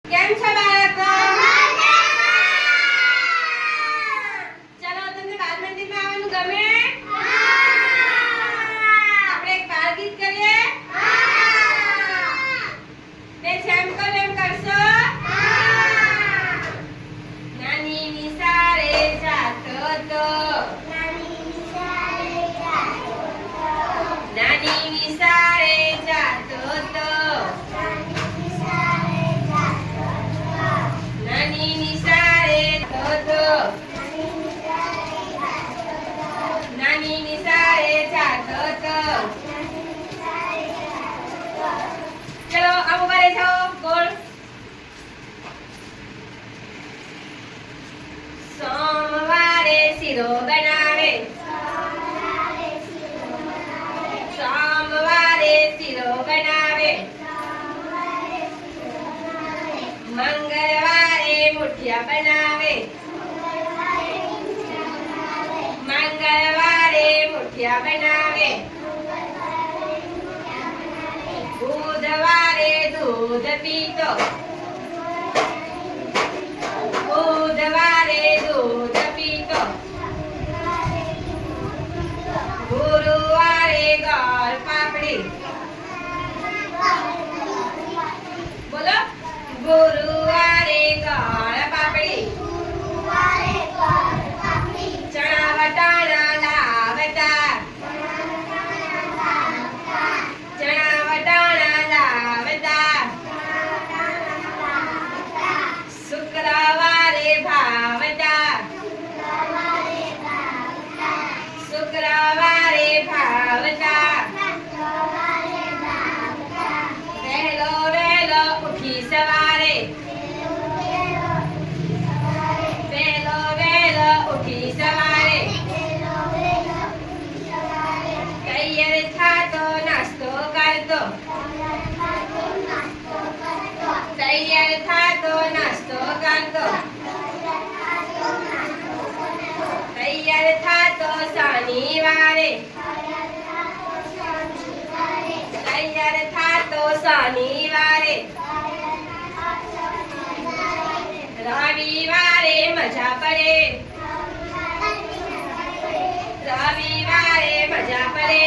કેમ છો બાળકો? ચલો તમને બાળ મંદિરમાં આવવાનું ગમે? આપણે એક બાળ ગીત કરીએ? બે જેમ કરો એમ કરશો? નાની નિશાળે જાતો તો નાની નિશાળે જાતો તો નાની નિશાળે જાતો તો ચલો આમ ઉભા રહી જાઓ બોલ સોમવારે શીરો બનાવે સોમવારે શીરો બનાવે મંગળવારે મુઠિયા બનાવે મંગળવારે મુઠિયા બનાવે બુધવારે દૂધ પીતો બુધવારે દૂધ પીતો ગુરુવારે ગોળ પાપડી બોલો ગુરુવારે ગોળ પાપડી ચણા વટાણા લાવતા ચણા વટાણા લાવતા શુક્રવારે ભાવતા શુક્રવારે ભાવતા વહેલો વહેલો ઉઠી સવારે વહેલો વહેલો ઉઠી સવારે તૈયાર થાતો નાસ્તો કરતો તૈયાર થાતો નાસ્તો કરતો તૈયાર થાતો શનિવારે તૈયાર થાતો શનિવારે રવિવારે મજા પડે રવિવારે મજા પડે